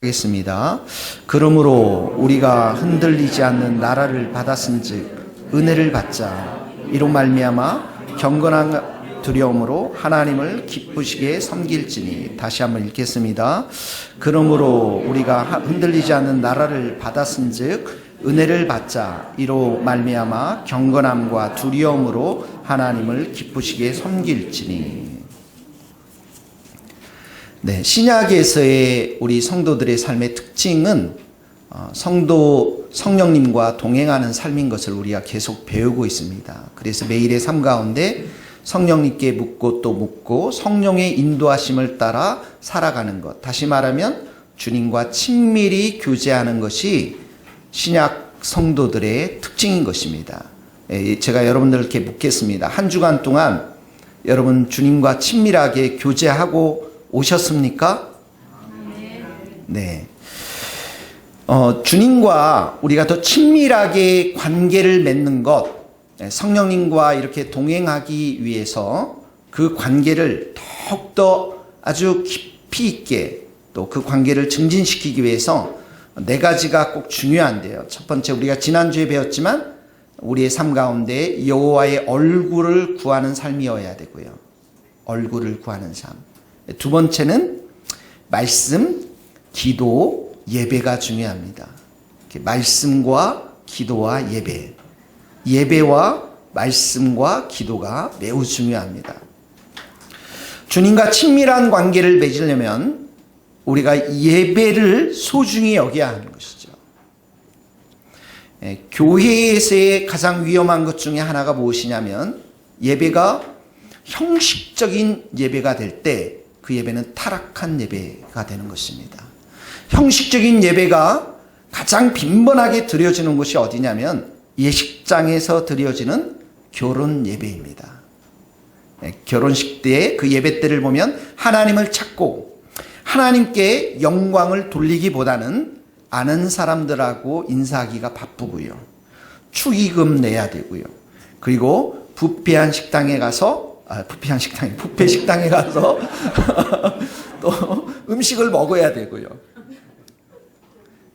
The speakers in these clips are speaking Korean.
하겠습니다. 그러므로 우리가 흔들리지 않는 나라를 받았은즉 은혜를 받자. 이로 말미암아 경건한 두려움으로 하나님을 기쁘시게 섬길지니. 다시 한번 읽겠습니다. 그러므로 우리가 흔들리지 않는 나라를 받았은즉 은혜를 받자. 이로 말미암아 경건함과 두려움으로 하나님을 기쁘시게 섬길지니. 네, 신약에서의 우리 성도들의 삶의 특징은 성령님과 동행하는 삶인 것을 우리가 계속 배우고 있습니다. 그래서 매일의 삶 가운데 성령님께 묻고 또 묻고 성령의 인도하심을 따라 살아가는 것. 다시 말하면 주님과 친밀히 교제하는 것이 신약 성도들의 특징인 것입니다. 제가 여러분들께 묻겠습니다. 한 주간 동안 여러분 주님과 친밀하게 교제하고 오셨습니까? 네. 주님과 우리가 더 친밀하게 관계를 맺는 것, 성령님과 이렇게 동행하기 위해서 그 관계를 더욱더 아주 깊이 있게 또 그 관계를 증진시키기 위해서 네 가지가 꼭 중요한데요. 첫 번째, 우리가 지난주에 배웠지만 우리의 삶 가운데 여호와의 얼굴을 구하는 삶이어야 되고요. 얼굴을 구하는 삶. 두 번째는 말씀, 기도, 예배가 중요합니다. 말씀과 기도와 예배. 예배와 말씀과 기도가 매우 중요합니다. 주님과 친밀한 관계를 맺으려면 우리가 예배를 소중히 여겨야 하는 것이죠. 교회에서의 가장 위험한 것 중에 하나가 무엇이냐면 예배가 형식적인 예배가 될 때 그 예배는 타락한 예배가 되는 것입니다. 형식적인 예배가 가장 빈번하게 드려지는 곳이 어디냐면 예식장에서 드려지는 결혼 예배입니다. 결혼식 때 그 예배 때를 보면 하나님을 찾고 하나님께 영광을 돌리기보다는 아는 사람들하고 인사하기가 바쁘고요. 축의금 내야 되고요. 그리고 뷔페 식당에 가서 또 음식을 먹어야 되고요.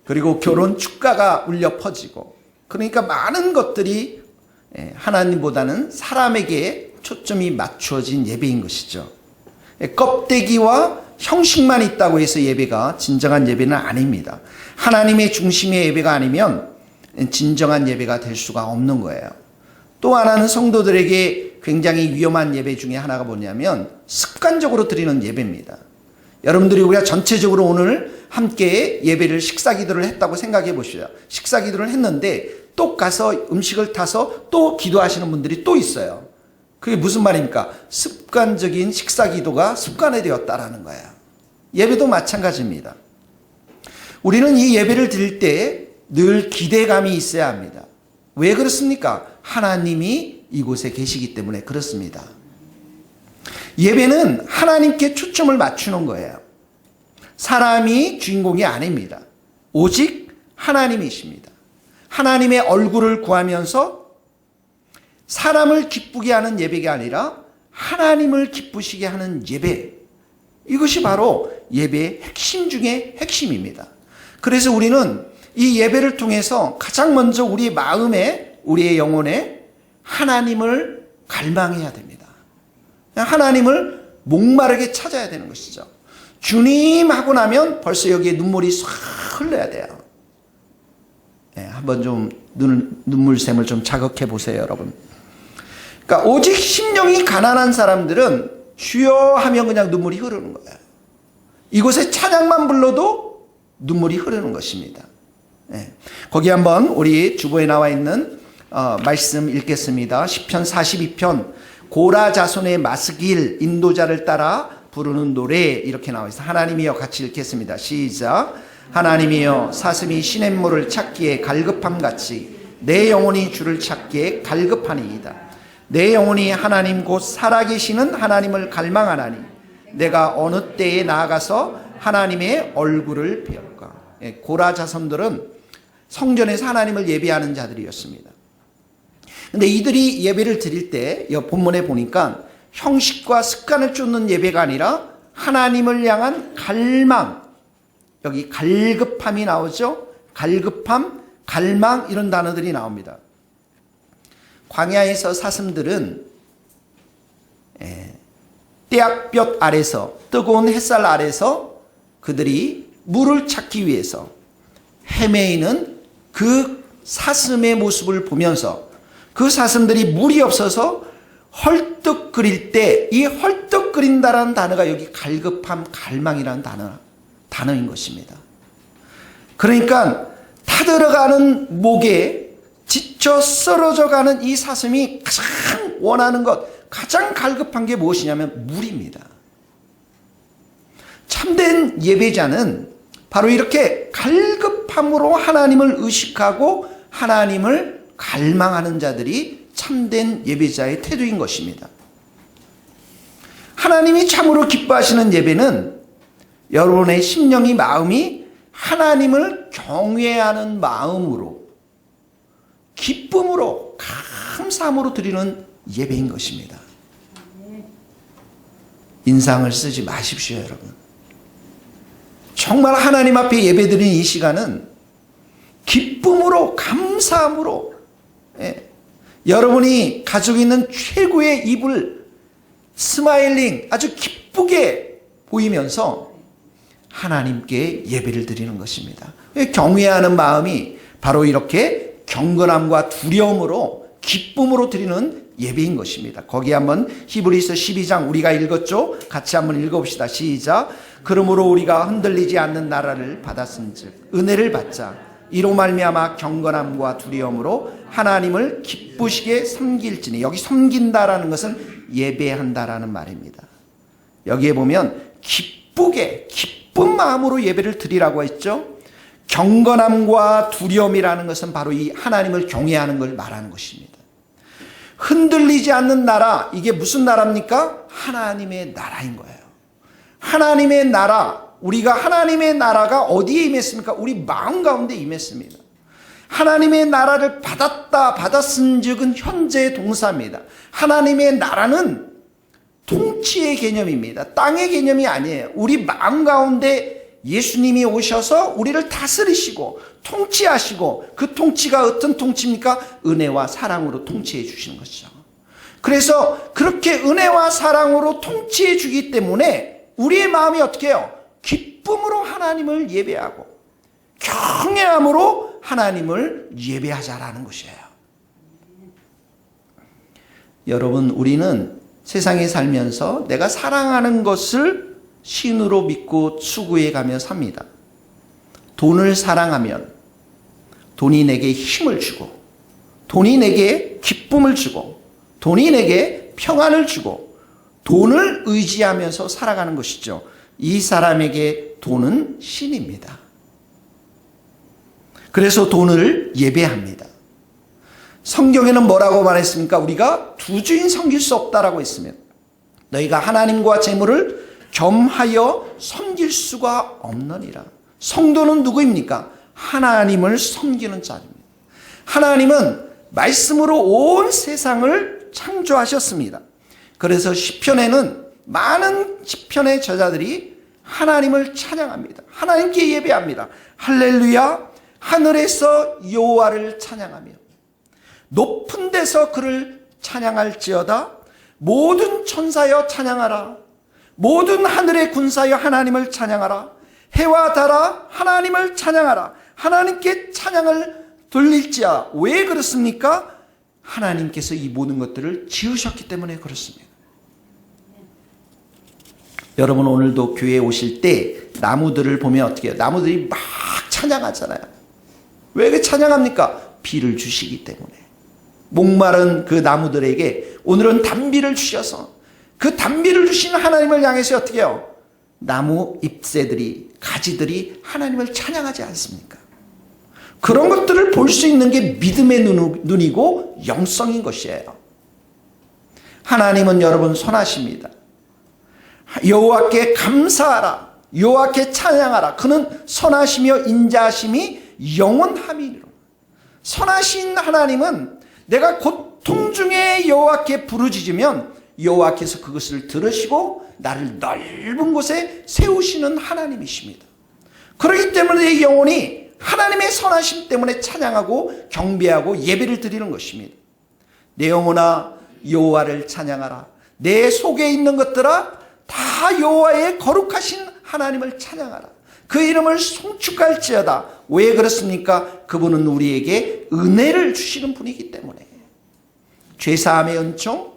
그리고 결혼 축가가 울려 퍼지고, 그러니까 많은 것들이 하나님보다는 사람에게 초점이 맞추어진 예배인 것이죠. 껍데기와 형식만 있다고 해서 예배가 진정한 예배는 아닙니다. 하나님의 중심의 예배가 아니면 진정한 예배가 될 수가 없는 거예요. 또 하나는 성도들에게 굉장히 위험한 예배 중에 하나가 뭐냐면 습관적으로 드리는 예배입니다. 여러분들이 우리가 전체적으로 오늘 함께 예배를 식사기도를 했다고 생각해 보시죠. 식사기도를 했는데 또 가서 음식을 타서 또 기도하시는 분들이 또 있어요. 그게 무슨 말입니까? 습관적인 식사기도가 습관화되었다라는 거예요. 예배도 마찬가지입니다. 우리는 이 예배를 드릴 때 늘 기대감이 있어야 합니다. 왜 그렇습니까? 하나님이 이곳에 계시기 때문에 그렇습니다. 예배는 하나님께 초점을 맞추는 거예요. 사람이 주인공이 아닙니다. 오직 하나님이십니다. 하나님의 얼굴을 구하면서 사람을 기쁘게 하는 예배가 아니라 하나님을 기쁘시게 하는 예배. 이것이 바로 예배의 핵심 중에 핵심입니다. 그래서 우리는 이 예배를 통해서 가장 먼저 우리의 마음에, 우리의 영혼에 하나님을 갈망해야 됩니다. 하나님을 목마르게 찾아야 되는 것이죠. 주님 하고 나면 벌써 여기에 눈물이 싹 흘러야 돼요. 한번 좀 눈물샘을 좀 자극해 보세요, 여러분. 그러니까 오직 심령이 가난한 사람들은 주여 하면 그냥 눈물이 흐르는 거예요. 이곳에 찬양만 불러도 눈물이 흐르는 것입니다. 거기 한번 우리 주보에 나와 있는 말씀 읽겠습니다. 시편 42편 고라 자손의 마스길 인도자를 따라 부르는 노래, 이렇게 나와 있어요. 하나님이여, 같이 읽겠습니다. 시작. 하나님이여, 사슴이 시냇물을 찾기에 갈급함같이 내 영혼이 주를 찾기에 갈급하니이다. 내 영혼이 하나님 곧 살아계시는 하나님을 갈망하나니 내가 어느 때에 나아가서 하나님의 얼굴을 배울까. 고라 자손들은 성전에서 하나님을 예배하는 자들이었습니다. 근데 이들이 예배를 드릴 때 본문에 보니까 형식과 습관을 쫓는 예배가 아니라 하나님을 향한 갈망, 여기 갈급함이 나오죠. 갈급함, 갈망 이런 단어들이 나옵니다. 광야에서 사슴들은 떼약볕 아래서, 뜨거운 햇살 아래서 그들이 물을 찾기 위해서 헤매이는 그 사슴의 모습을 보면서 그 사슴들이 물이 없어서 헐떡거릴 때, 이 헐떡거린다라는 단어가 여기 갈급함, 갈망이라는 단어인 것입니다. 그러니까 타들어가는 목에 지쳐 쓰러져가는 이 사슴이 가장 원하는 것, 가장 갈급한 게 무엇이냐면 물입니다. 참된 예배자는 바로 이렇게 갈급함으로 하나님을 의식하고 하나님을 갈망하는 자들이 참된 예배자의 태도인 것입니다. 하나님이 참으로 기뻐하시는 예배는 여러분의 심령이, 마음이 하나님을 경외하는 마음으로, 기쁨으로, 감사함으로 드리는 예배인 것입니다. 인상을 쓰지 마십시오, 여러분. 정말 하나님 앞에 예배드리는 이 시간은 기쁨으로, 감사함으로, 여러분이 가지고 있는 최고의 입을 스마일링, 아주 기쁘게 보이면서 하나님께 예배를 드리는 것입니다. 경외하는 마음이 바로 이렇게 경건함과 두려움으로, 기쁨으로 드리는 예배인 것입니다. 거기 한번 히브리서 12장 우리가 읽었죠? 같이 한번 읽어봅시다. 시작. 그러므로 우리가 흔들리지 않는 나라를 받았은즉 은혜를 받자. 이로 말미암아 경건함과 두려움으로 하나님을 기쁘시게 섬길지니, 여기 섬긴다라는 것은 예배한다라는 말입니다. 여기에 보면 기쁘게, 기쁜 마음으로 예배를 드리라고 했죠. 경건함과 두려움이라는 것은 바로 이 하나님을 경외하는 걸 말하는 것입니다. 흔들리지 않는 나라, 이게 무슨 나라입니까? 하나님의 나라인 거예요. 하나님의 나라, 우리가 하나님의 나라가 어디에 임했습니까? 우리 마음 가운데 임했습니다. 하나님의 나라를 받았은즉은 현재의 동사입니다. 하나님의 나라는 통치의 개념입니다. 땅의 개념이 아니에요. 우리 마음 가운데 예수님이 오셔서 우리를 다스리시고 통치하시고, 그 통치가 어떤 통치입니까? 은혜와 사랑으로 통치해 주시는 것이죠. 그래서 그렇게 은혜와 사랑으로 통치해 주기 때문에 우리의 마음이 어떻게 해요? 기쁨으로 하나님을 예배하고 경외함으로 하나님을 예배하자라는 것이에요. 여러분, 우리는 세상에 살면서 내가 사랑하는 것을 신으로 믿고 추구해 가며 삽니다. 돈을 사랑하면 돈이 내게 힘을 주고, 돈이 내게 기쁨을 주고, 돈이 내게 평안을 주고, 돈을 의지하면서 살아가는 것이죠. 이 사람에게 돈은 신입니다. 그래서 돈을 예배합니다. 성경에는 뭐라고 말했습니까? 우리가 두 주인 섬길 수 없다라고 했으면, 너희가 하나님과 재물을 겸하여 섬길 수가 없느니라. 성도는 누구입니까? 하나님을 섬기는 자입니다. 하나님은 말씀으로 온 세상을 창조하셨습니다. 그래서 시편에는 많은 시편의 저자들이 하나님을 찬양합니다. 하나님께 예배합니다. 할렐루야, 하늘에서 여호와를 찬양하며 높은 데서 그를 찬양할지어다. 모든 천사여 찬양하라. 모든 하늘의 군사여 하나님을 찬양하라. 해와 달아 하나님을 찬양하라. 하나님께 찬양을 돌릴지어다. 왜 그렇습니까? 하나님께서 이 모든 것들을 지으셨기 때문에 그렇습니다. 여러분, 오늘도 교회에 오실 때 나무들을 보면 어떻게 해요? 나무들이 막 찬양하잖아요. 왜 그 찬양합니까? 비를 주시기 때문에. 목마른 그 나무들에게 오늘은 단비를 주셔서 그 단비를 주시는 하나님을 향해서 어떻게 해요? 나무 잎새들이, 가지들이 하나님을 찬양하지 않습니까? 그런 것들을 볼 수 있는 게 믿음의 눈이고 영성인 것이에요. 하나님은 여러분 선하십니다. 여호와께 감사하라. 여호와께 찬양하라. 그는 선하시며 인자하심이 영원함이니라. 선하신 하나님은 내가 고통 중에 여호와께 부르짖으면 여호와께서 그것을 들으시고 나를 넓은 곳에 세우시는 하나님이십니다. 그렇기 때문에 내 영혼이 하나님의 선하심 때문에 찬양하고 경배하고 예배를 드리는 것입니다. 내 영혼아 여호와를 찬양하라. 내 속에 있는 것들아 다 여호와의 거룩하신 하나님을 찬양하라. 그 이름을 송축할지어다. 왜 그렇습니까? 그분은 우리에게 은혜를 주시는 분이기 때문에. 죄사함의 은총,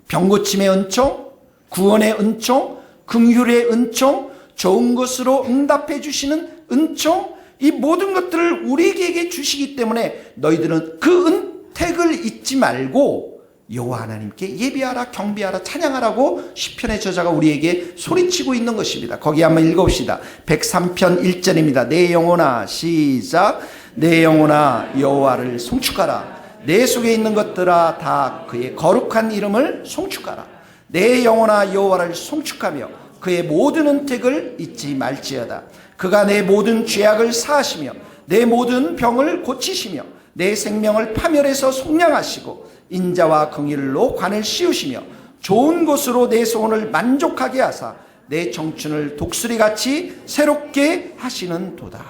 병고침의 은총, 구원의 은총, 긍휼의 은총, 좋은 것으로 응답해 주시는 은총, 이 모든 것들을 우리에게 주시기 때문에 너희들은 그 은택을 잊지 말고 여호와 하나님께 예배하라, 경배하라, 찬양하라고 시편의 저자가 우리에게 소리치고 있는 것입니다. 거기 한번 읽어봅시다. 103편 1절입니다. 내 영혼아, 시작. 내 영혼아 여호와를 송축하라. 내 속에 있는 것들아 다 그의 거룩한 이름을 송축하라. 내 영혼아 여호와를 송축하며 그의 모든 은택을 잊지 말지어다. 그가 내 모든 죄악을 사하시며 내 모든 병을 고치시며 내 생명을 파멸해서 속량하시고 인자와 긍휼로 관을 씌우시며 좋은 것으로 내 소원을 만족하게 하사 내 청춘을 독수리같이 새롭게 하시는 도다.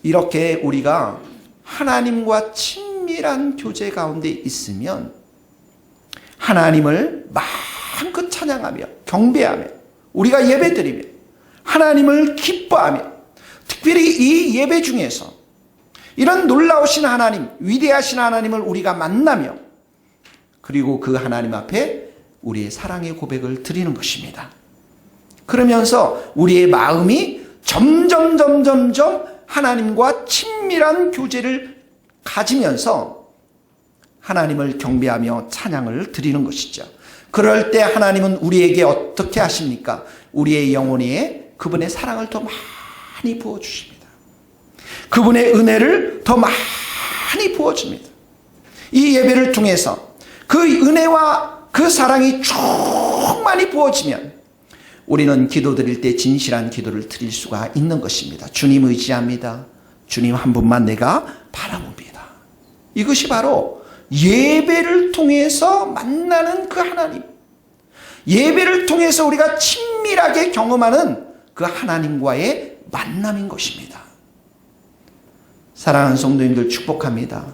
이렇게 우리가 하나님과 친밀한 교제 가운데 있으면 하나님을 마음껏 찬양하며 경배하며 우리가 예배드리며 하나님을 기뻐하며 특별히 이 예배 중에서 이런 놀라우신 하나님, 위대하신 하나님을 우리가 만나며 그리고 그 하나님 앞에 우리의 사랑의 고백을 드리는 것입니다. 그러면서 우리의 마음이 점점 하나님과 친밀한 교제를 가지면서 하나님을 경배하며 찬양을 드리는 것이죠. 그럴 때 하나님은 우리에게 어떻게 하십니까? 우리의 영혼에 그분의 사랑을 더 많이 부어주십니다. 그분의 은혜를 더 많이 부어줍니다. 이 예배를 통해서 그 은혜와 그 사랑이 충만히 부어지면 우리는 기도 드릴 때 진실한 기도를 드릴 수가 있는 것입니다. 주님 의지합니다. 주님 한 분만 내가 바라봅니다. 이것이 바로 예배를 통해서 만나는 그 하나님, 예배를 통해서 우리가 친밀하게 경험하는 그 하나님과의 만남인 것입니다. 사랑하는 성도님들 축복합니다.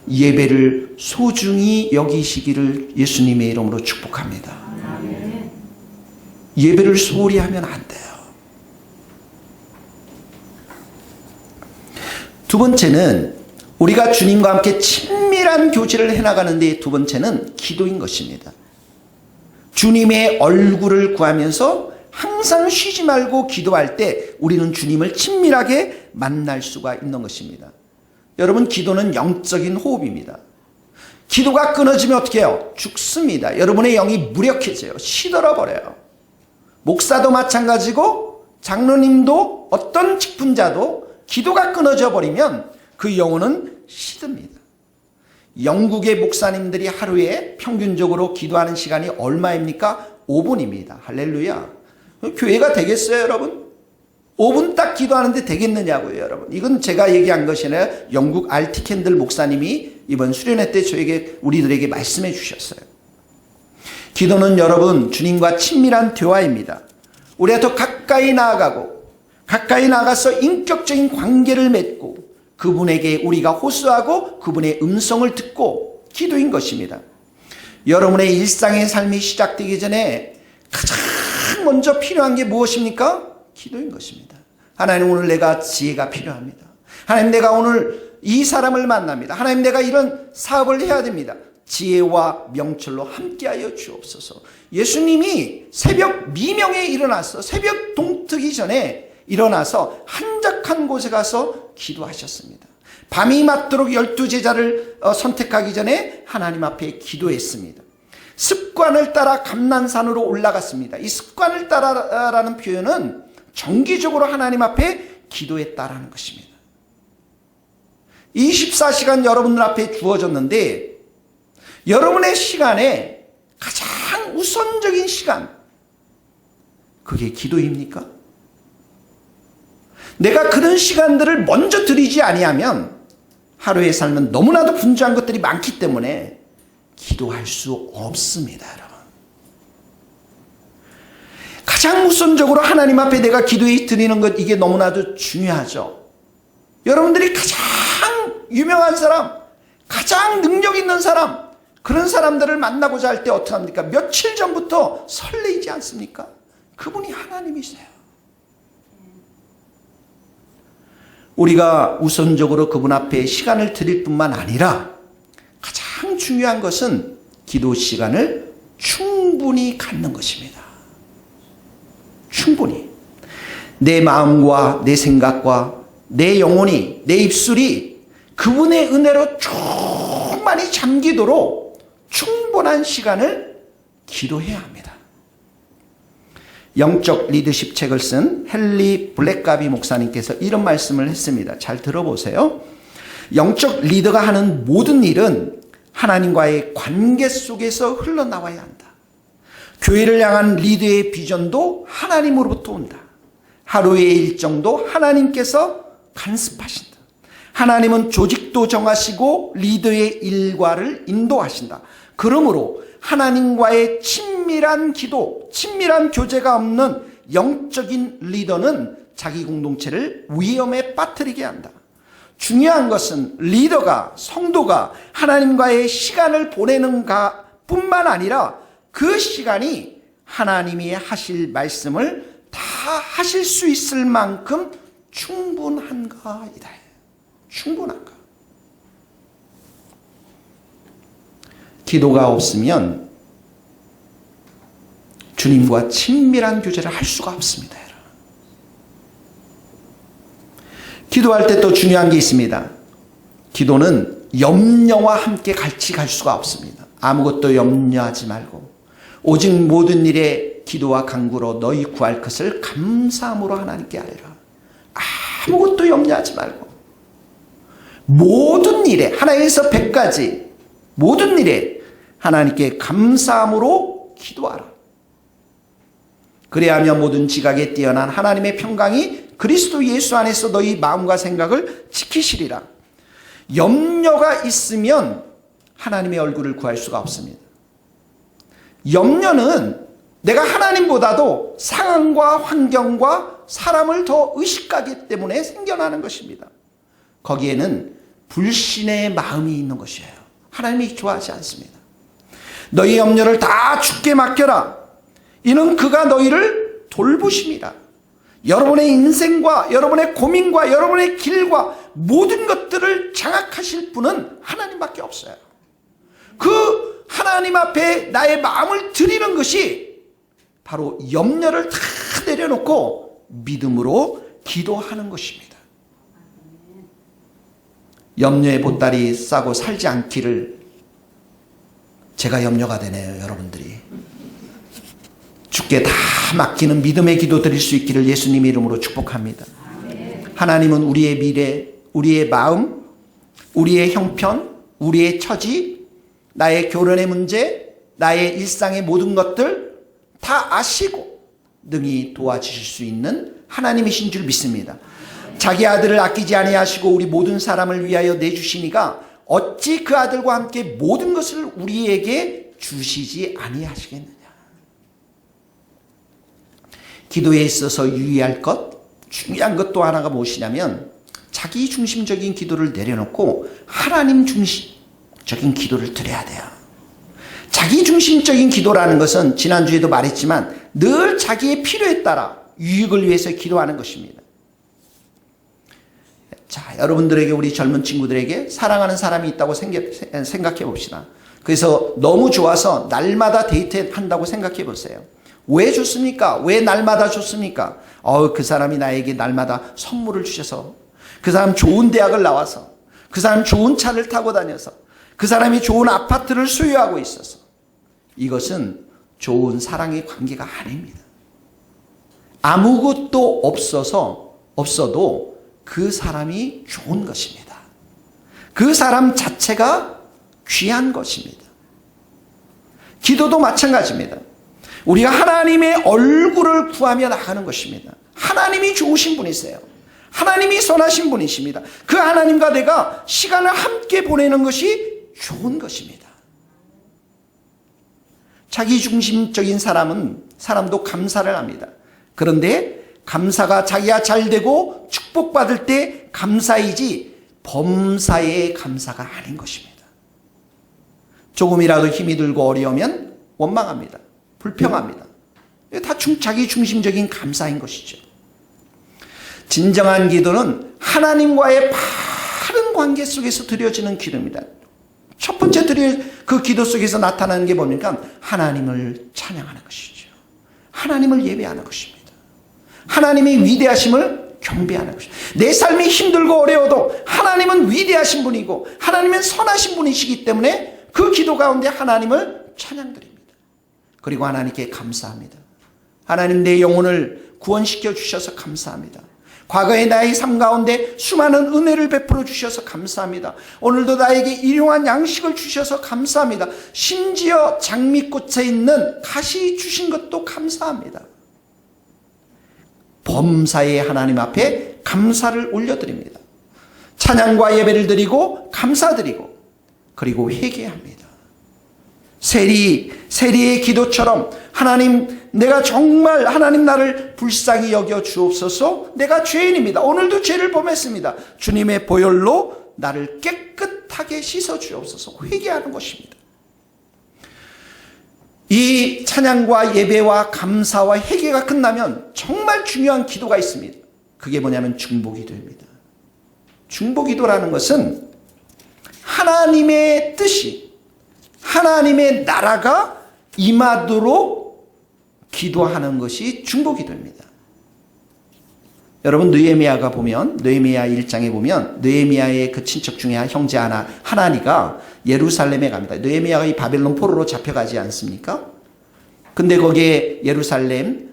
예배를 소중히 여기시기를 예수님의 이름으로 축복합니다. 예배를 소홀히 하면 안 돼요. 두 번째는 우리가 주님과 함께 친밀한 교제를 해나가는 데 두 번째는 기도인 것입니다. 주님의 얼굴을 구하면서 항상 쉬지 말고 기도할 때 우리는 주님을 친밀하게 만날 수가 있는 것입니다. 여러분, 기도는 영적인 호흡입니다. 기도가 끊어지면 어떻게 해요? 죽습니다. 여러분의 영이 무력해져요. 시들어버려요. 목사도 마찬가지고 장로님도 어떤 직분자도 기도가 끊어져 버리면 그 영혼은 시듭니다. 영국의 목사님들이 하루에 평균적으로 기도하는 시간이 얼마입니까? 5분입니다. 할렐루야. 교회가 되겠어요, 여러분? 5분 딱 기도하는데 되겠느냐고요, 여러분. 이건 제가 얘기한 것이 아니라 영국 RT 캔들 목사님이 이번 수련회 때 우리들에게 말씀해 주셨어요. 기도는 여러분 주님과 친밀한 대화입니다. 우리가 더 가까이 나아가서 인격적인 관계를 맺고 그분에게 우리가 호소하고 그분의 음성을 듣고 기도인 것입니다. 여러분의 일상의 삶이 시작되기 전에 가장 먼저 필요한 게 무엇입니까? 기도인 것입니다. 하나님, 오늘 내가 지혜가 필요합니다. 하나님, 내가 오늘 이 사람을 만납니다. 하나님, 내가 이런 사업을 해야 됩니다. 지혜와 명철로 함께하여 주옵소서. 예수님이 새벽 미명에 일어나서 새벽 동트기 전에 일어나서 한적한 곳에 가서 기도하셨습니다. 밤이 맞도록 12제자를 선택하기 전에 하나님 앞에 기도했습니다. 습관을 따라 감난산으로 올라갔습니다. 이 습관을 따라라는 표현은 정기적으로 하나님 앞에 기도했다라는 것입니다. 24시간 여러분들 앞에 주어졌는데 여러분의 시간에 가장 우선적인 시간, 그게 기도입니까? 내가 그런 시간들을 먼저 드리지 아니하면 하루의 삶은 너무나도 분주한 것들이 많기 때문에 기도할 수 없습니다, 여러분. 가장 우선적으로 하나님 앞에 내가 기도해 드리는 것, 이게 너무나도 중요하죠. 여러분들이 가장 유명한 사람, 가장 능력 있는 사람, 그런 사람들을 만나고자 할 때 어떻게 합니까? 며칠 전부터 설레이지 않습니까? 그분이 하나님이세요. 우리가 우선적으로 그분 앞에 시간을 드릴 뿐만 아니라 가장 중요한 것은 기도 시간을 충분히 갖는 것입니다. 충분히. 내 마음과 내 생각과 내 영혼이, 내 입술이 그분의 은혜로 충만히 잠기도록 충분한 시간을 기도해야 합니다. 영적 리더십 책을 쓴 헨리 블랙가비 목사님께서 이런 말씀을 했습니다. 잘 들어보세요. 영적 리더가 하는 모든 일은 하나님과의 관계 속에서 흘러나와야 한다. 교회를 향한 리더의 비전도 하나님으로부터 온다. 하루의 일정도 하나님께서 간섭하신다. 하나님은 조직도 정하시고 리더의 일과를 인도하신다. 그러므로 하나님과의 친밀한 기도, 친밀한 교제가 없는 영적인 리더는 자기 공동체를 위험에 빠뜨리게 한다. 중요한 것은 리더가, 성도가 하나님과의 시간을 보내는가 뿐만 아니라 그 시간이 하나님이 하실 말씀을 다 하실 수 있을 만큼 충분한가이다. 충분한가? 기도가 없으면 주님과 친밀한 교제를 할 수가 없습니다. 기도할 때 또 중요한 게 있습니다. 기도는 염려와 함께 같이 갈 수가 없습니다. 아무것도 염려하지 말고 오직 모든 일에 기도와 간구로 너희 구할 것을 감사함으로 하나님께 알리라. 아무것도 염려하지 말고 모든 일에, 하나에서 100까지 모든 일에 하나님께 감사함으로 기도하라. 그래야 하며 모든 지각에 뛰어난 하나님의 평강이 그리스도 예수 안에서 너희 마음과 생각을 지키시리라. 염려가 있으면 하나님의 얼굴을 구할 수가 없습니다. 염려는 내가 하나님보다도 상황과 환경과 사람을 더 의식하기 때문에 생겨나는 것입니다. 거기에는 불신의 마음이 있는 것이에요. 하나님이 좋아하지 않습니다. 너희 염려를 다 주께 맡겨라. 이는 그가 너희를 돌보심이라. 여러분의 인생과 여러분의 고민과 여러분의 길과 모든 것들을 장악하실 분은 하나님밖에 없어요. 그 하나님 앞에 나의 마음을 드리는 것이 바로 염려를 다 내려놓고 믿음으로 기도하는 것입니다. 염려의 보따리 싸고 살지 않기를, 제가 염려가 되네요, 여러분들이. 주께 다 맡기는 믿음의 기도 드릴 수 있기를 예수님 이름으로 축복합니다. 하나님은 우리의 미래, 우리의 마음, 우리의 형편, 우리의 처지, 나의 결혼의 문제, 나의 일상의 모든 것들 다 아시고 능히 도와주실 수 있는 하나님이신 줄 믿습니다. 자기 아들을 아끼지 아니하시고 우리 모든 사람을 위하여 내주시니가 어찌 그 아들과 함께 모든 것을 우리에게 주시지 아니하시겠느냐. 기도에 있어서 유의할 것, 중요한 것 또 하나가 무엇이냐면 자기 중심적인 기도를 내려놓고 하나님 중심적인 기도를 드려야 돼요. 자기 중심적인 기도라는 것은 지난주에도 말했지만 늘 자기의 필요에 따라 유익을 위해서 기도하는 것입니다. 자, 여러분들에게, 우리 젊은 친구들에게 사랑하는 사람이 있다고 생각해 봅시다. 그래서 너무 좋아서 날마다 데이트한다고 생각해 보세요. 왜 좋습니까? 왜 날마다 좋습니까? 그 사람이 나에게 날마다 선물을 주셔서, 그 사람 좋은 대학을 나와서, 그 사람 좋은 차를 타고 다녀서, 그 사람이 좋은 아파트를 소유하고 있어서. 이것은 좋은 사랑의 관계가 아닙니다. 아무것도 없어도 그 사람이 좋은 것입니다. 그 사람 자체가 귀한 것입니다. 기도도 마찬가지입니다. 우리가 하나님의 얼굴을 구하며 나가는 것입니다. 하나님이 좋으신 분이세요. 하나님이 선하신 분이십니다. 그 하나님과 내가 시간을 함께 보내는 것이 좋은 것입니다. 자기 중심적인 사람은 사람도 감사를 합니다. 그런데 감사가 자기가 잘 되고 축복받을 때 감사이지 범사의 감사가 아닌 것입니다. 조금이라도 힘이 들고 어려우면 원망합니다. 불평합니다. 다 자기 중심적인 감사인 것이죠. 진정한 기도는 하나님과의 바른 관계 속에서 드려지는 기도입니다. 첫 번째 드릴 그 기도 속에서 나타나는 게 뭡니까? 하나님을 찬양하는 것이죠. 하나님을 예배하는 것입니다. 하나님의 위대하심을 경배하는 것입니다. 내 삶이 힘들고 어려워도 하나님은 위대하신 분이고 하나님은 선하신 분이시기 때문에 그 기도 가운데 하나님을 찬양드립니다. 그리고 하나님께 감사합니다. 하나님, 내 영혼을 구원시켜 주셔서 감사합니다. 과거의 나의 삶 가운데 수많은 은혜를 베풀어 주셔서 감사합니다. 오늘도 나에게 일용한 양식을 주셔서 감사합니다. 심지어 장미꽃에 있는 가시 주신 것도 감사합니다. 범사의 하나님 앞에 감사를 올려드립니다. 찬양과 예배를 드리고 감사드리고 그리고 회개합니다. 세리의 기도처럼 하나님, 내가 정말 하나님 나를 불쌍히 여겨 주옵소서. 내가 죄인입니다. 오늘도 죄를 범했습니다. 주님의 보혈로 나를 깨끗하게 씻어 주옵소서. 회개하는 것입니다. 이 찬양과 예배와 감사와 회개가 끝나면 정말 중요한 기도가 있습니다. 그게 뭐냐면 중보기도입니다. 중보기도라는 것은 하나님의 뜻이, 하나님의 나라가 임하도록 기도하는 것이 중보기도입니다. 여러분, 느헤미야가 보면, 느헤미야 1장에 보면 느헤미야의 그 친척 중에 형제 하나니가 예루살렘에 갑니다. 느헤미야가 이 바벨론 포로로 잡혀가지 않습니까? 근데 거기에 예루살렘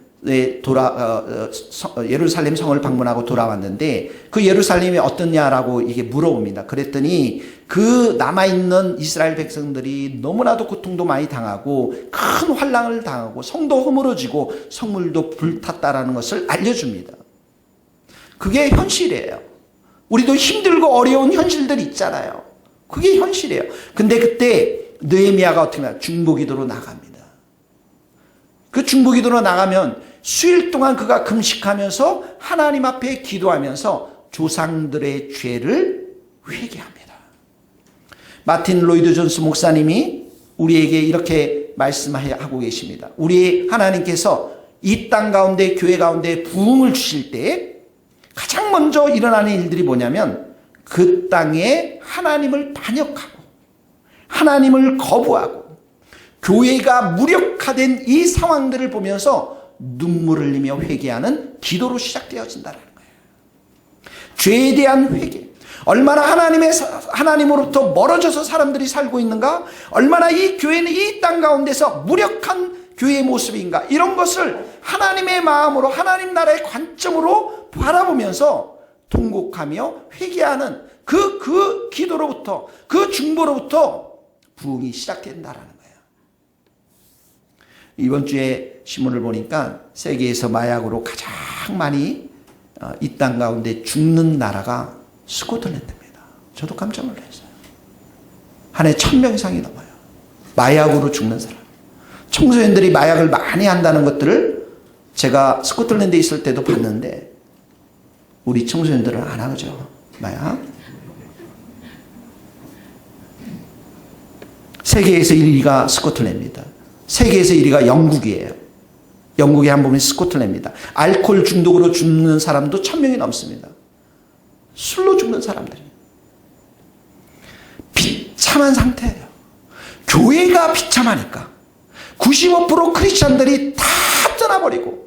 성을 방문하고 돌아왔는데 그 예루살렘이 어떠냐라고 이게 물어봅니다. 그랬더니 그 남아있는 이스라엘 백성들이 너무나도 고통도 많이 당하고 큰 환난을 당하고 성도 허물어지고 성물도 불탔다라는 것을 알려줍니다. 그게 현실이에요. 우리도 힘들고 어려운 현실들 있잖아요. 그게 현실이에요. 근데 그때 느헤미야가 어떻게 하냐? 중보기도로 나갑니다. 그 중보기도로 나가면 수일 동안 그가 금식하면서 하나님 앞에 기도하면서 조상들의 죄를 회개합니다. 마틴 로이드 존스 목사님이 우리에게 이렇게 말씀하고 계십니다. 우리 하나님께서 이 땅 가운데, 교회 가운데 부흥을 주실 때 가장 먼저 일어나는 일들이 뭐냐면 그 땅에 하나님을 반역하고 하나님을 거부하고 교회가 무력화된 이 상황들을 보면서 눈물을 흘리며 회개하는 기도로 시작되어진다는 거예요. 죄에 대한 회개. 얼마나 하나님으로부터 멀어져서 사람들이 살고 있는가? 얼마나 이 교회는 이 땅 가운데서 무력한 교회의 모습인가? 이런 것을 하나님의 마음으로, 하나님 나라의 관점으로 바라보면서 통곡하며 회개하는 그 기도로부터, 그 중보로부터 부흥이 시작된다라는 거예요. 이번 주에 신문을 보니까 세계에서 마약으로 가장 많이 이 땅 가운데 죽는 나라가 스코틀랜드입니다. 저도 깜짝 놀랐어요. 한 해 1000명 이상이 넘어요. 마약으로 죽는 사람. 청소년들이 마약을 많이 한다는 것들을 제가 스코틀랜드에 있을 때도 봤는데 우리 청소년들은 안 하죠. 마약. 세계에서 1위가 스코틀랜드입니다. 세계에서 1위가 영국이에요. 영국에 한 번은 스코틀랜드입니다. 알코올 중독으로 죽는 사람도 1000명이 넘습니다. 술로 죽는 사람들이. 비참한 상태예요. 교회가 비참하니까 95% 크리스찬들이 다 떠나버리고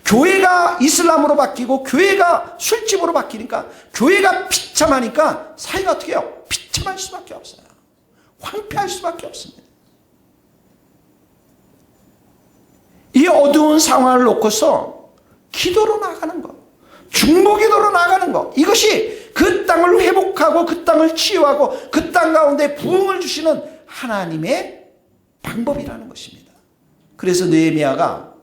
교회가 이슬람으로 바뀌고 교회가 술집으로 바뀌니까 교회가 비참하니까 사회가 어떻게 해요? 비참할 수밖에 없어요. 황폐할 수밖에 없습니다. 이 어두운 상황을 놓고서 기도로 나가는 것, 중보기도로 나가는 것, 이것이 그 땅을 회복하고 그 땅을 치유하고 그 땅 가운데 부흥을 주시는 하나님의 방법이라는 것입니다. 그래서 느헤미야가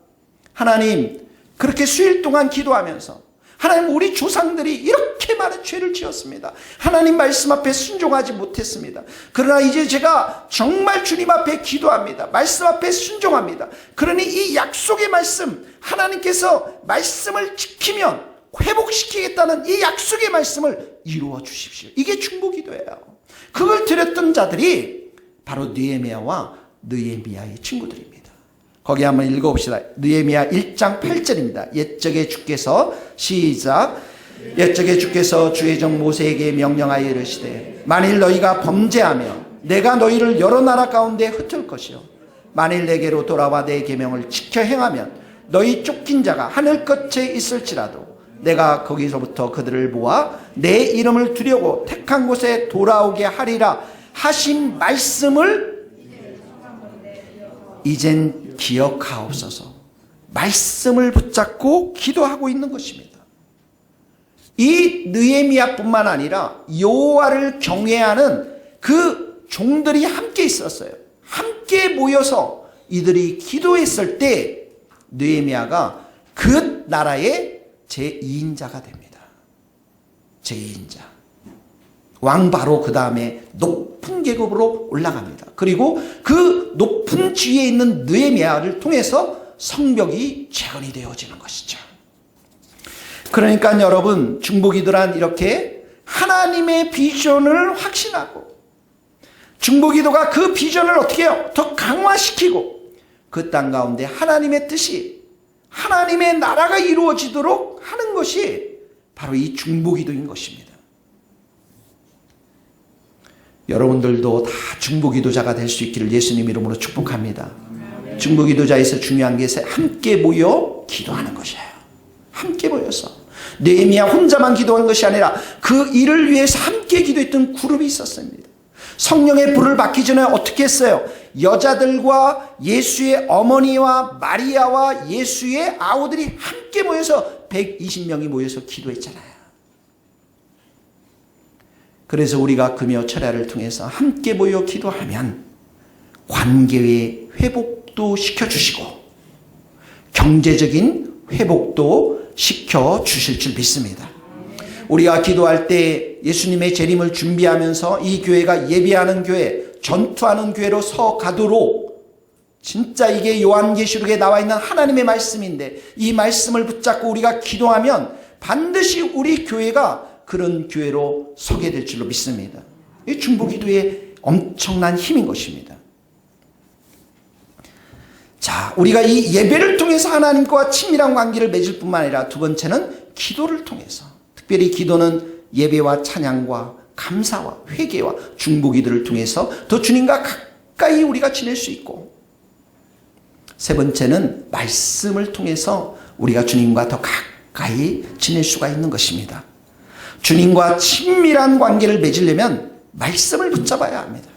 하나님, 그렇게 수일 동안 기도하면서 하나님, 우리 조상들이 이렇게 많은 죄를 지었습니다. 하나님 말씀 앞에 순종하지 못했습니다. 그러나 이제 제가 정말 주님 앞에 기도합니다. 말씀 앞에 순종합니다. 그러니 이 약속의 말씀, 하나님께서 말씀을 지키면 회복시키겠다는 이 약속의 말씀을 이루어 주십시오. 이게 중보기도예요. 그걸 드렸던 자들이 바로 느헤미야와 느헤미야의 친구들입니다. 거기 한번 읽어봅시다. 느헤미야 1장 8절입니다. 옛적에 주께서, 시작. 옛적에 주께서 주의 종 모세에게 명령하여 이르시되 만일 너희가 범죄하며 내가 너희를 여러 나라 가운데 흩을 것이요 만일 내게로 돌아와 내 계명을 지켜 행하면 너희 쫓긴 자가 하늘 끝에 있을지라도 내가 거기서부터 그들을 모아 내 이름을 두려고 택한 곳에 돌아오게 하리라 하신 말씀을 이젠 기억하옵소서. 말씀을 붙잡고 기도하고 있는 것입니다. 이 느헤미야뿐만 아니라 여호와를 경외하는 그 종들이 함께 있었어요. 함께 모여서 이들이 기도했을 때 느헤미야가 그 나라의 제2인자가 됩니다. 제2인자. 왕 바로 그 다음에 높은 계급으로 올라갑니다. 그리고 그 높은 지위에 있는 느헤미야를 통해서 성벽이 재건이 되어지는 것이죠. 그러니까 여러분, 중보기도란 이렇게 하나님의 비전을 확신하고 중보기도가 그 비전을 어떻게 해요? 더 강화시키고 그 땅 가운데 하나님의 뜻이, 하나님의 나라가 이루어지도록 하는 것이 바로 이 중보기도인 것입니다. 여러분들도 다 중보기도자가 될 수 있기를 예수님 이름으로 축복합니다. 중보기도자에서 중요한 게 함께 모여 기도하는 것이에요. 함께 모여서 느헤미야 혼자만 기도한 것이 아니라 그 일을 위해서 함께 기도했던 그룹이 있었습니다. 성령의 불을 받기 전에 어떻게 했어요? 여자들과 예수의 어머니와 마리아와 예수의 아우들이 함께 모여서 120명이 모여서 기도했잖아요. 그래서 우리가 금요 철야를 통해서 함께 모여 기도하면 관계의 회복도 시켜주시고 경제적인 회복도 시켜주실 줄 믿습니다. 우리가 기도할 때 예수님의 재림을 준비하면서 이 교회가 예배하는 교회, 전투하는 교회로 서가도록, 진짜 이게 요한계시록에 나와 있는 하나님의 말씀인데 이 말씀을 붙잡고 우리가 기도하면 반드시 우리 교회가 그런 교회로 서게 될 줄로 믿습니다. 이 중보기도의 엄청난 힘인 것입니다. 자, 우리가 이 예배를 통해서 하나님과 친밀한 관계를 맺을 뿐만 아니라 두 번째는 기도를 통해서, 특별히 기도는 예배와 찬양과 감사와 회개와 중보기도를 통해서 더 주님과 가까이 우리가 지낼 수 있고, 세 번째는 말씀을 통해서 우리가 주님과 더 가까이 지낼 수가 있는 것입니다. 주님과 친밀한 관계를 맺으려면 말씀을 붙잡아야 합니다.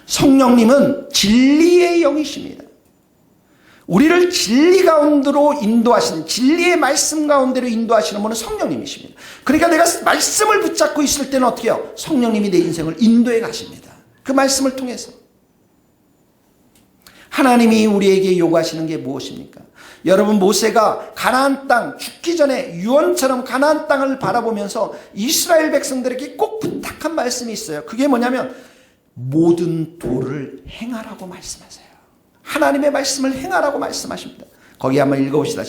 성령님은 진리의 영이십니다. 우리를 진리 가운데로 인도하시는, 진리의 말씀 가운데로 인도하시는 분은 성령님이십니다. 그러니까 내가 말씀을 붙잡고 있을 때는 어떻게 해요? 성령님이 내 인생을 인도해 가십니다. 그 말씀을 통해서. 하나님이 우리에게 요구하시는 게 무엇입니까? 여러분, 모세가 가나안 땅, 죽기 전에 유언처럼 가나안 땅을 바라보면서 이스라엘 백성들에게 꼭 부탁한 말씀이 있어요. 그게 뭐냐면 모든 도를 행하라고 말씀하세요. 하나님의 말씀을 행하라고 말씀하십니다. 거기 한번 읽어봅시다.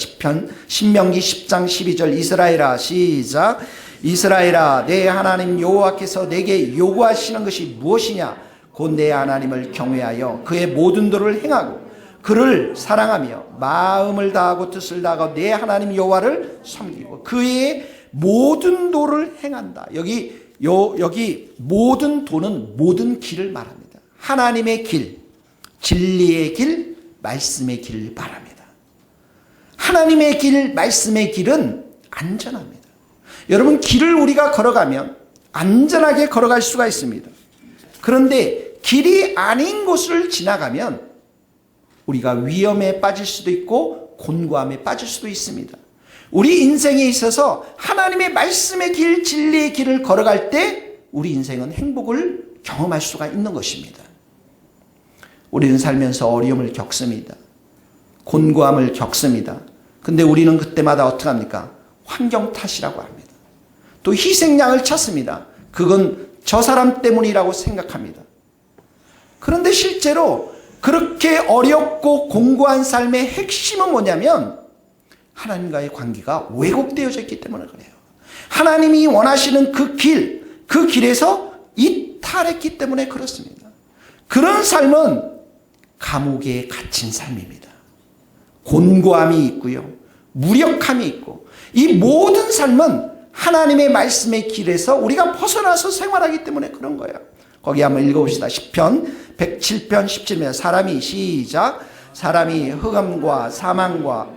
신명기 10장 12절. 이스라엘아, 시작. 이스라엘아, 내 하나님 여호와께서 내게 요구하시는 것이 무엇이냐? 곧 내 하나님을 경외하여 그의 모든 도를 행하고 그를 사랑하며 마음을 다하고 뜻을 다하고 내 하나님 여호와를 섬기고 그의 모든 도를 행한다. 여기 모든 도는 모든 길을 말합니다. 하나님의 길, 진리의 길, 말씀의 길을 말합니다. 하나님의 길, 말씀의 길은 안전합니다. 여러분, 길을 우리가 걸어가면 안전하게 걸어갈 수가 있습니다. 그런데 길이 아닌 곳을 지나가면 우리가 위험에 빠질 수도 있고 곤고함에 빠질 수도 있습니다. 우리 인생에 있어서 하나님의 말씀의 길, 진리의 길을 걸어갈 때 우리 인생은 행복을 경험할 수가 있는 것입니다. 우리는 살면서 어려움을 겪습니다. 곤고함을 겪습니다. 근데 우리는 그때마다 어떻게 합니까? 환경 탓이라고 합니다. 또 희생양을 찾습니다. 그건 저 사람 때문이라고 생각합니다. 그런데 실제로 그렇게 어렵고 공고한 삶의 핵심은 뭐냐면 하나님과의 관계가 왜곡되어져 있기 때문에 그래요. 하나님이 원하시는 그 길에서 이탈했기 때문에 그렇습니다. 그런 삶은 감옥에 갇힌 삶입니다. 곤고함이 있고요, 무력함이 있고, 이 모든 삶은 하나님의 말씀의 길에서 우리가 벗어나서 생활하기 때문에 그런 거예요. 거기 한번 읽어봅시다. 시편 107편 17절. 사람이 시작. 사람이 흑암과 사망과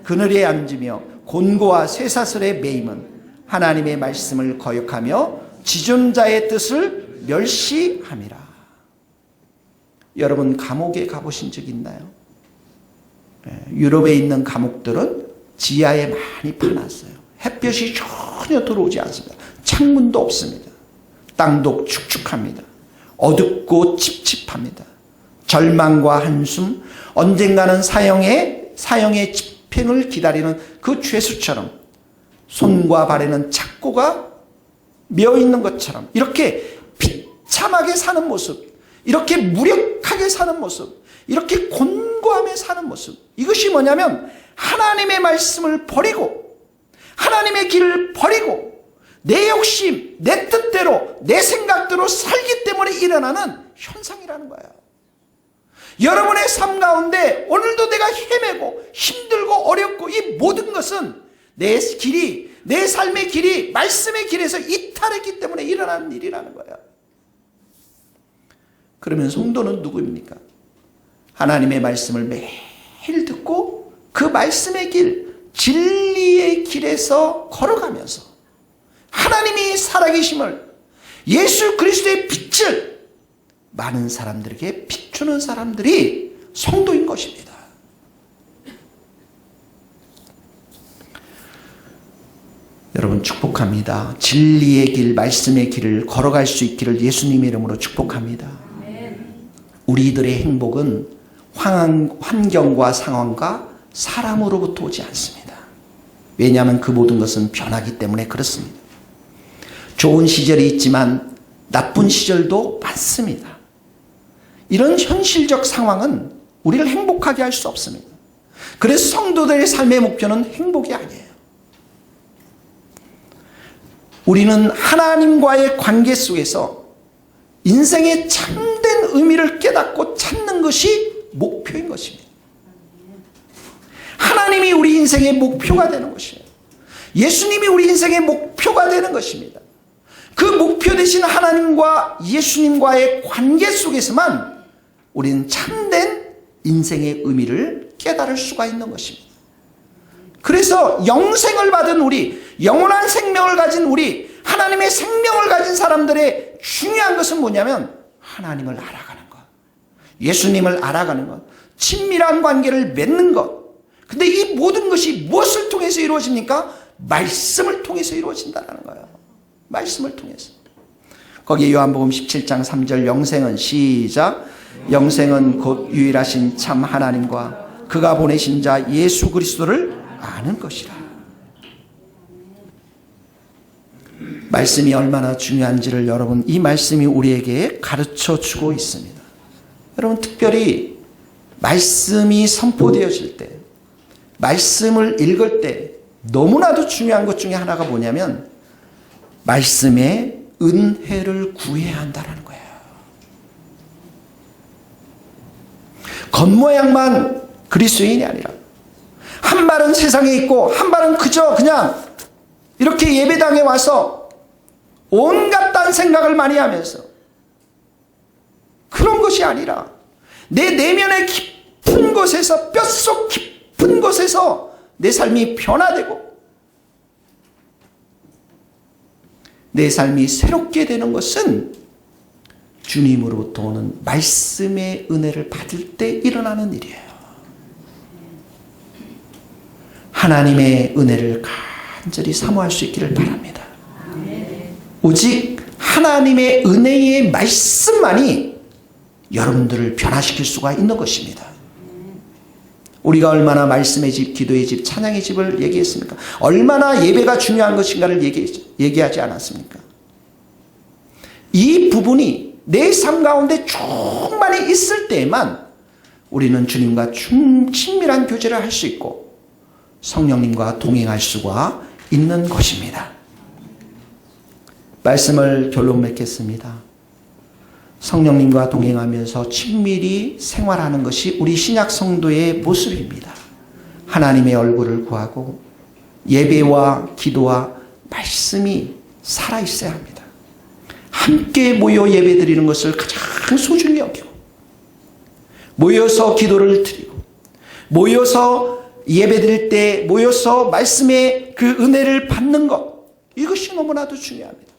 그늘에 앉으며 곤고와 쇠사슬에 매임은 하나님의 말씀을 거역하며 지존자의 뜻을 멸시함이라. 여러분 감옥에 가보신 적 있나요? 유럽에 있는 감옥들은 지하에 많이 파놨어요. 햇볕이 전혀 들어오지 않습니다. 창문도 없습니다. 땅도 축축합니다. 어둡고 찝찝합니다. 절망과 한숨, 언젠가는 사형의 집행을 기다리는 그 죄수처럼 손과 발에는 착고가 메어 있는 것처럼 이렇게 비참하게 사는 모습, 이렇게 무력하게 사는 모습, 이렇게 곤고함에 사는 모습, 이것이 뭐냐면 하나님의 말씀을 버리고 하나님의 길을 버리고 내 욕심, 내 뜻대로, 내 생각대로 살기 때문에 일어나는 현상이라는 거예요. 여러분의 삶 가운데 오늘도 내가 헤매고 힘들고 어렵고 이 모든 것은 내 길이, 내 삶의 길이 말씀의 길에서 이탈했기 때문에 일어나는 일이라는 거예요. 그러면 성도는 누구입니까? 하나님의 말씀을 매일 듣고 그 말씀의 길, 진리의 길에서 걸어가면서 하나님이 살아계심을, 예수 그리스도의 빛을 많은 사람들에게 비추는 사람들이 성도인 것입니다. 여러분 축복합니다. 진리의 길, 말씀의 길을 걸어갈 수 있기를 예수님의 이름으로 축복합니다. 우리들의 행복은 환경과 상황과 사람으로부터 오지 않습니다. 왜냐하면 그 모든 것은 변하기 때문에 그렇습니다. 좋은 시절이 있지만 나쁜 시절도 많습니다. 이런 현실적 상황은 우리를 행복하게 할 수 없습니다. 그래서 성도들의 삶의 목표는 행복이 아니에요. 우리는 하나님과의 관계 속에서 인생의 참된 의미를 깨닫고 찾는 것이 목표인 것입니다. 하나님이 우리 인생의 목표가 되는 것이에요. 예수님이 우리 인생의 목표가 되는 것입니다. 그 목표 되신 하나님과 예수님과의 관계 속에서만 우리는 참된 인생의 의미를 깨달을 수가 있는 것입니다. 그래서 영생을 받은 우리, 영원한 생명을 가진 우리, 하나님의 생명을 가진 사람들의 중요한 것은 뭐냐면 하나님을 알아가는 것, 예수님을 알아가는 것, 친밀한 관계를 맺는 것. 근데 이 모든 것이 무엇을 통해서 이루어집니까? 말씀을 통해서 이루어진다는 거예요. 말씀을 통해서. 거기 요한복음 17장 3절 영생은 시작. 영생은 곧 유일하신 참 하나님과 그가 보내신 자 예수 그리스도를 아는 것이라. 말씀이 얼마나 중요한지를 여러분, 이 말씀이 우리에게 가르쳐 주고 있습니다. 여러분, 특별히 말씀이 선포되어질 때, 말씀을 읽을 때 너무나도 중요한 것 중에 하나가 뭐냐면 말씀의 은혜를 구해야 한다는 거예요. 겉모양만 그리스도인이 아니라 한 발은 세상에 있고 한 발은 그냥 이렇게 예배당에 와서 온갖 딴 생각을 많이 하면서, 그런 것이 아니라 내 내면의 깊은 곳에서, 뼛속 깊은 곳에서 내 삶이 변화되고 내 삶이 새롭게 되는 것은 주님으로부터 오는 말씀의 은혜를 받을 때 일어나는 일이에요. 하나님의 은혜를 간절히 사모할 수 있기를 바랍니다. 오직 하나님의 은혜의 말씀만이 여러분들을 변화시킬 수가 있는 것입니다. 우리가 얼마나 말씀의 집, 기도의 집, 찬양의 집을 얘기했습니까? 얼마나 예배가 중요한 것인가를 얘기하지 않았습니까? 이 부분이 내 삶 가운데 충만히 있을 때에만 우리는 주님과 친밀한 교제를 할 수 있고 성령님과 동행할 수가 있는 것입니다. 말씀을 결론 맺겠습니다. 성령님과 동행하면서 친밀히 생활하는 것이 우리 신약 성도의 모습입니다. 하나님의 얼굴을 구하고 예배와 기도와 말씀이 살아있어야 합니다. 함께 모여 예배드리는 것을 가장 소중히 여기고 모여서 기도를 드리고 모여서 예배드릴 때 모여서 말씀의 그 은혜를 받는 것, 이것이 너무나도 중요합니다.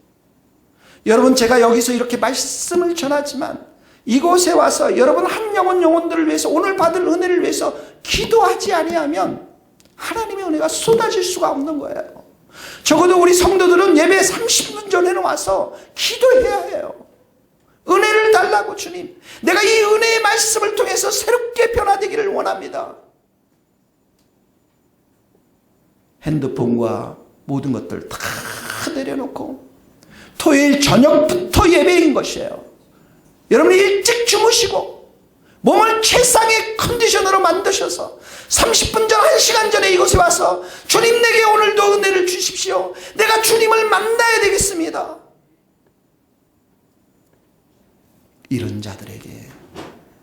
여러분, 제가 여기서 이렇게 말씀을 전하지만 이곳에 와서 여러분 한 영혼들을 위해서 오늘 받을 은혜를 위해서 기도하지 아니하면 하나님의 은혜가 쏟아질 수가 없는 거예요. 적어도 우리 성도들은 예배 30분 전에는 와서 기도해야 해요. 은혜를 달라고. 주님, 내가 이 은혜의 말씀을 통해서 새롭게 변화되기를 원합니다. 핸드폰과 모든 것들 다 내려놓고 토요일 저녁부터 예배인 것이에요. 여러분이 일찍 주무시고 몸을 최상의 컨디션으로 만드셔서 30분 전, 1시간 전에 이곳에 와서 주님, 내게 오늘도 은혜를 주십시오. 내가 주님을 만나야 되겠습니다. 이런 자들에게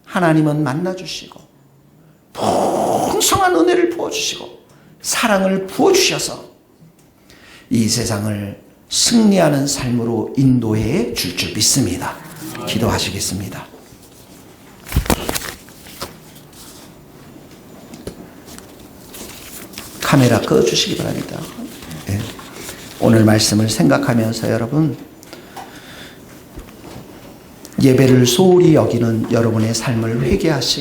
하나님은 만나주시고 풍성한 은혜를 부어주시고 사랑을 부어주셔서 이 세상을 승리하는 삶으로 인도해 줄 줄 믿습니다. 기도하시겠습니다. 카메라 꺼주시기 바랍니다. 네. 오늘 말씀을 생각하면서 여러분, 예배를 소홀히 여기는 여러분의 삶을 회개하시고